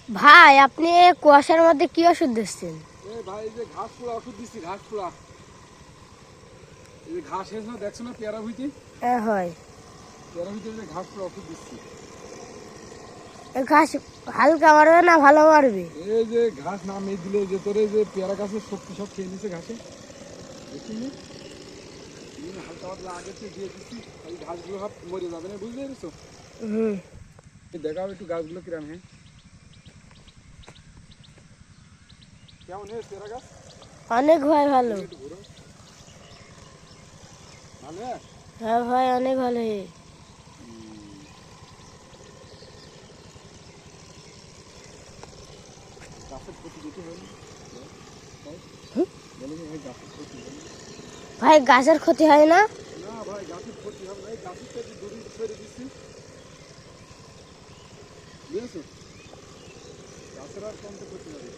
ভাই আপনি কুয়াশার মধ্যে কি ওষুধ দিচ্ছেন? ভাই এই যে ঘাস পোড়া ওষুধ দিচ্ছি, ঘাস পোড়া। এই যে ঘাস হয়েছে না, দেখছো না পেয়ারা হইতে? হ্যাঁ হয়। পেয়ারা হইতে যে ঘাস পোড়া ওষুধ দিচ্ছি। ঘাস হালকা মারবে না ভালো মারবে? এই যে ঘাস নামিয়ে দিলে যে তোর এই যে পেয়ারা গাছের শক্তি সব খেয়ে নিচ্ছে ঘাসে, দেখিনি? হালকা পাতলা আগে থেকে দিয়ে দিচ্ছি, এই ঘাসগুলো সব মরে যাবে না, বুঝতে পেরেছো? দেখাও একটু গাছগুলো কিরাম। হ্যাঁ কেমন হে পেয়ারা গাছ? অনেক ভাই ভালো। একটু ঘুরো। ভালো হ্যাঁ? হ্যাঁ ভাই অনেক ভালো। গাছের ক্ষতি যেতে হয়নি বলে যে ভাই গাছের ক্ষতি হয়নি। ভাই গাছের ক্ষতি হয় না? না ভাই গাছের ক্ষতি হবে না, এই গাছের থেকে দড়ি ছেড়ে দিচ্ছি, বুঝেছো? গাছের আর কোনটা ক্ষতি হবে?